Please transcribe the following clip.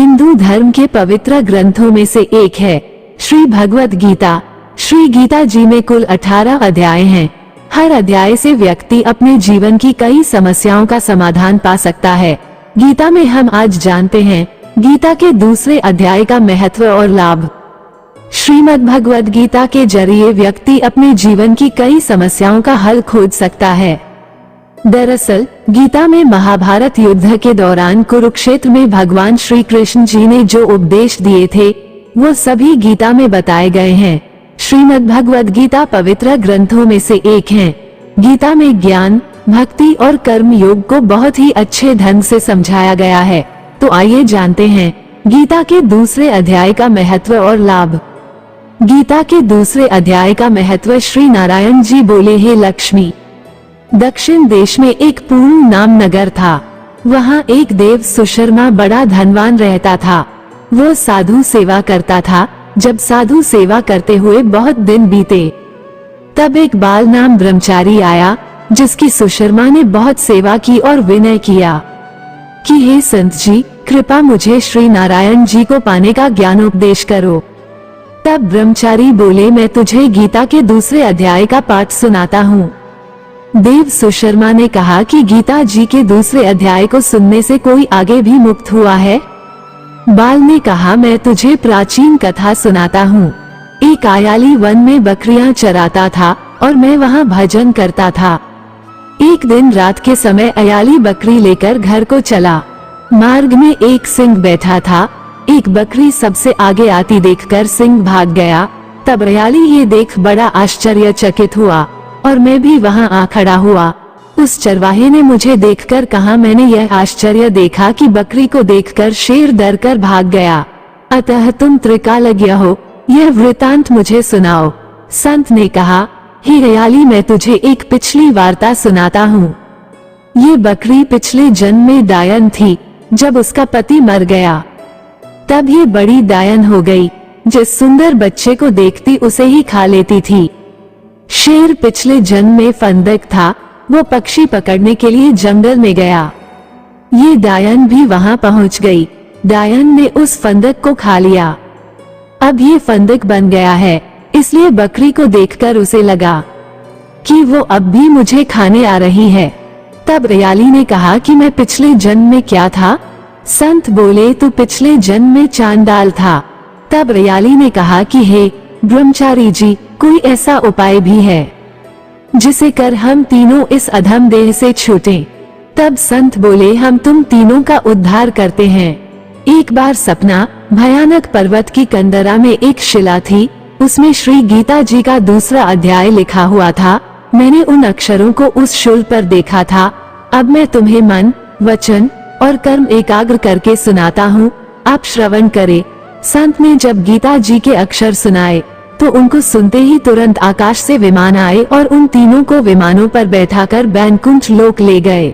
हिंदू धर्म के पवित्र ग्रंथों में से एक है श्री भगवत गीता। श्री गीता जी में कुल 18 अध्याय हैं। हर अध्याय से व्यक्ति अपने जीवन की कई समस्याओं का समाधान पा सकता है। गीता में हम आज जानते हैं गीता के दूसरे अध्याय का महत्व और लाभ। श्रीमद् भगवद गीता के जरिए व्यक्ति अपने जीवन की कई समस्याओं का हल खोज सकता है। दरअसल गीता में महाभारत युद्ध के दौरान कुरुक्षेत्र में भगवान श्री कृष्ण जी ने जो उपदेश दिए थे वो सभी गीता में बताए गए हैं। श्रीमद् भगवद गीता पवित्र ग्रंथों में से एक है। गीता में ज्ञान, भक्ति और कर्म योग को बहुत ही अच्छे ढंग से समझाया गया है। तो आइए जानते हैं गीता के दूसरे अध्याय का महत्व और लाभ। गीता के दूसरे अध्याय का महत्व। श्री नारायण जी बोले, हे लक्ष्मी, दक्षिण देश में एक पूर्ण नाम नगर था। वहाँ एक देव सुशर्मा बड़ा धनवान रहता था। वो साधु सेवा करता था। जब साधु सेवा करते हुए बहुत दिन बीते तब एक बाल नाम ब्रह्मचारी आया जिसकी सुशर्मा ने बहुत सेवा की और विनय किया कि हे संत जी, कृपा मुझे श्री नारायण जी को पाने का ज्ञानोपदेश करो। तब ब्रह्मचारी बोले, मैं तुझे गीता के दूसरे अध्याय का पाठ सुनाता हूँ। देव सुशर्मा ने कहा कि गीता जी के दूसरे अध्याय को सुनने से कोई आगे भी मुक्त हुआ है? बाल ने कहा, मैं तुझे प्राचीन कथा सुनाता हूँ। एक आयाली वन में बकरियां चराता था और मैं वहाँ भजन करता था। एक दिन रात के समय अयाली बकरी लेकर घर को चला। मार्ग में एक सिंह बैठा था। एक बकरी सबसे आगे आती देखकर सिंह भाग गया। तब अयाली ये देख बड़ा आश्चर्यचकित हुआ और मैं भी वहाँ आ खड़ा हुआ। उस चरवाहे ने मुझे देखकर कहा, मैंने यह आश्चर्य देखा कि बकरी को देखकर शेर डरकर भाग गया, अतः तुम त्रिकालज्ञ हो, यह वृतांत मुझे सुनाओ। संत ने कहा, हे अयाली, मैं तुझे एक पिछली वार्ता सुनाता हूँ। ये बकरी पिछले जन्म में डायन थी। जब उसका पति मर गया तब ये बड़ी डायन हो गई। जिस सुंदर बच्चे को देखती उसे ही खा लेती थी। शेर पिछले जन्म में फंदक था। वो पक्षी पकड़ने के लिए जंगल में गया। ये डायन भी वहां पहुंच गई। डायन ने उस फंदक को खा लिया। अब ये फंदक बन गया है, इसलिए बकरी को देखकर उसे लगा कि वो अब भी मुझे खाने आ रही है। तब अयाली ने कहा कि मैं पिछले जन्म में क्या था? संत बोले, तू पिछले जन्म में चांडाल था। तब अयाली ने कहा कि हे ब्रह्मचारी जी, कोई ऐसा उपाय भी है जिसे कर हम तीनों इस अधम देह से छूटें। तब संत बोले, हम तुम तीनों का उद्धार करते हैं। एक बार सपना, भयानक पर्वत की कंदरा में एक शिला थी। उसमें श्री गीता जी का दूसरा अध्याय लिखा हुआ था। मैंने उन अक्षरों को उस शूल पर देखा था। अब मैं तुम्हें मन, वचन और कर्म एकाग्र करके सुनाता हूँ, आप श्रवण करें। संत ने जब गीता जी के अक्षर सुनाए तो उनको सुनते ही तुरंत आकाश से विमान आए और उन तीनों को विमानों पर बैठाकर बैकुंठ लोक ले गए।